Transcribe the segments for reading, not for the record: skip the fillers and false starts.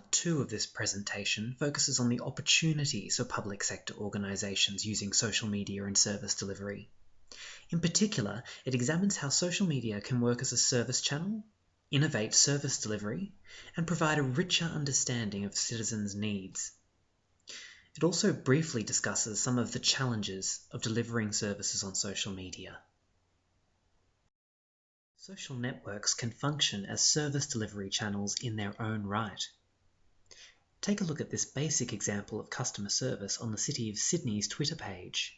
Part 2 of this presentation focuses on the opportunities for public sector organisations using social media in service delivery. In particular, it examines how social media can work as a service channel, innovate service delivery, and provide a richer understanding of citizens' needs. It also briefly discusses some of the challenges of delivering services on social media. Social networks can function as service delivery channels in their own right. Take a look at this basic example of customer service on the City of Sydney's Twitter page.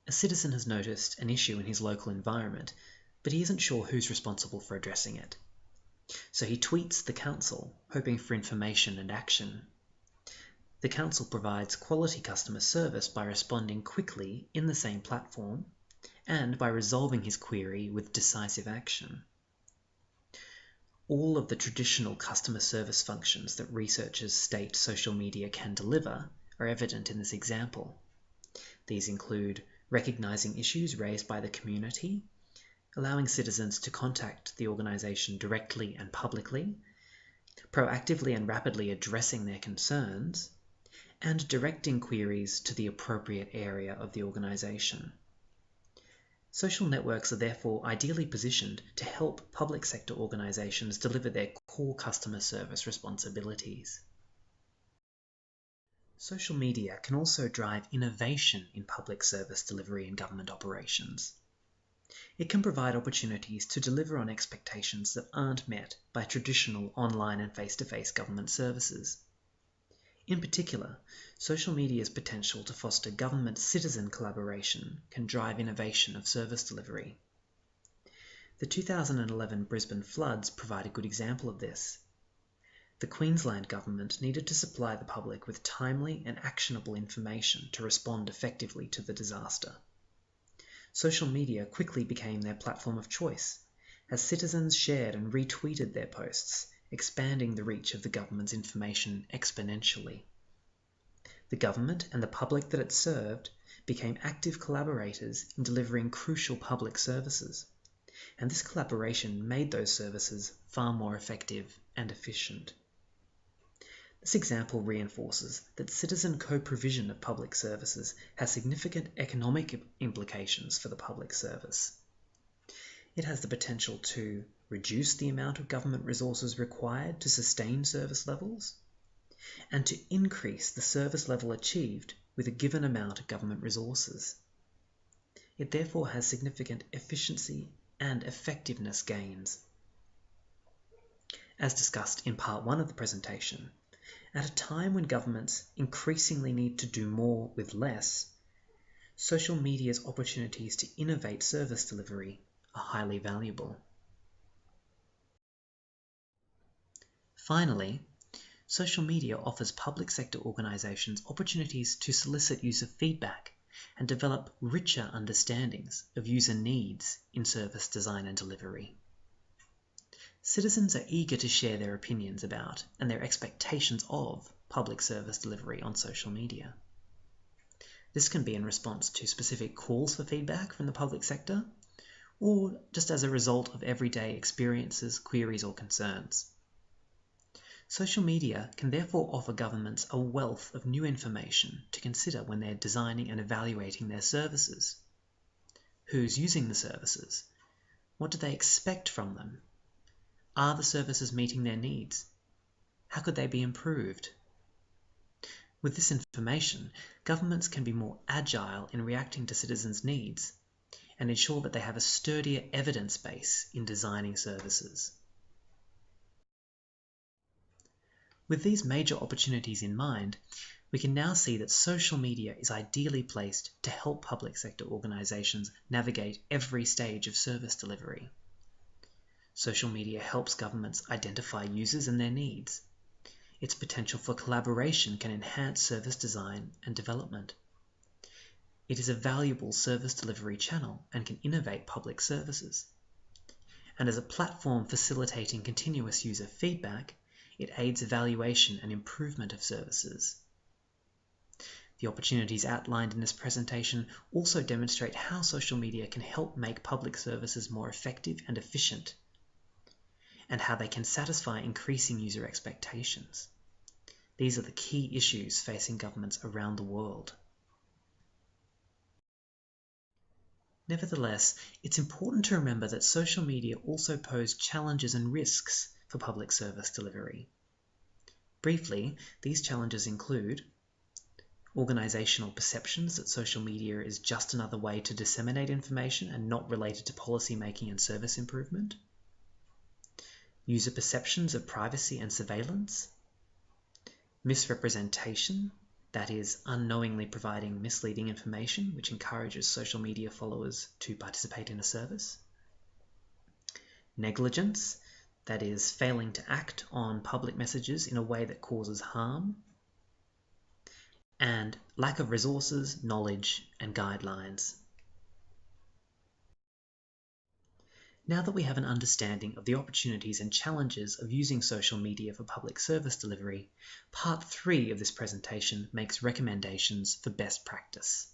A citizen has noticed an issue in his local environment, but he isn't sure who's responsible for addressing it. So he tweets the council, hoping for information and action. The council provides quality customer service by responding quickly in the same platform and by resolving his query with decisive action. All of the traditional customer service functions that researchers state social media can deliver are evident in this example. These include recognizing issues raised by the community, allowing citizens to contact the organisation directly and publicly, proactively and rapidly addressing their concerns, and directing queries to the appropriate area of the organisation. Social networks are therefore ideally positioned to help public sector organisations deliver their core customer service responsibilities. Social media can also drive innovation in public service delivery and government operations. It can provide opportunities to deliver on expectations that aren't met by traditional online and face-to-face government services. In particular, social media's potential to foster government-citizen collaboration can drive innovation of service delivery. The 2011 Brisbane floods provide a good example of this. The Queensland government needed to supply the public with timely and actionable information to respond effectively to the disaster. Social media quickly became their platform of choice, as citizens shared and retweeted their posts, expanding the reach of the government's information exponentially. The government and the public that it served became active collaborators in delivering crucial public services, and this collaboration made those services far more effective and efficient. This example reinforces that citizen co-provision of public services has significant economic implications for the public service. It has the potential to reduce the amount of government resources required to sustain service levels, and to increase the service level achieved with a given amount of government resources. It therefore has significant efficiency and effectiveness gains. As discussed in Part 1 of the presentation, at a time when governments increasingly need to do more with less, social media's opportunities to innovate service delivery are highly valuable. Finally, social media offers public sector organisations opportunities to solicit user feedback and develop richer understandings of user needs in service design and delivery. Citizens are eager to share their opinions about and their expectations of public service delivery on social media. This can be in response to specific calls for feedback from the public sector, or just as a result of everyday experiences, queries, or concerns. Social media can therefore offer governments a wealth of new information to consider when they're designing and evaluating their services. Who's using the services? What do they expect from them? Are the services meeting their needs? How could they be improved? With this information, governments can be more agile in reacting to citizens' needs and ensure that they have a sturdier evidence base in designing services. With these major opportunities in mind, we can now see that social media is ideally placed to help public sector organisations navigate every stage of service delivery. Social media helps governments identify users and their needs. Its potential for collaboration can enhance service design and development. It is a valuable service delivery channel and can innovate public services. And as a platform facilitating continuous user feedback, it aids evaluation and improvement of services. The opportunities outlined in this presentation also demonstrate how social media can help make public services more effective and efficient, and how they can satisfy increasing user expectations. These are the key issues facing governments around the world. Nevertheless, it's important to remember that social media also pose challenges and risks for public service delivery. Briefly, these challenges include organisational perceptions that social media is just another way to disseminate information and not related to policy making and service improvement, user perceptions of privacy and surveillance, misrepresentation, that is, unknowingly providing misleading information which encourages social media followers to participate in a service, negligence, that is, failing to act on public messages in a way that causes harm, and lack of resources, knowledge, and guidelines. Now that we have an understanding of the opportunities and challenges of using social media for public service delivery, Part 3 of this presentation makes recommendations for best practice.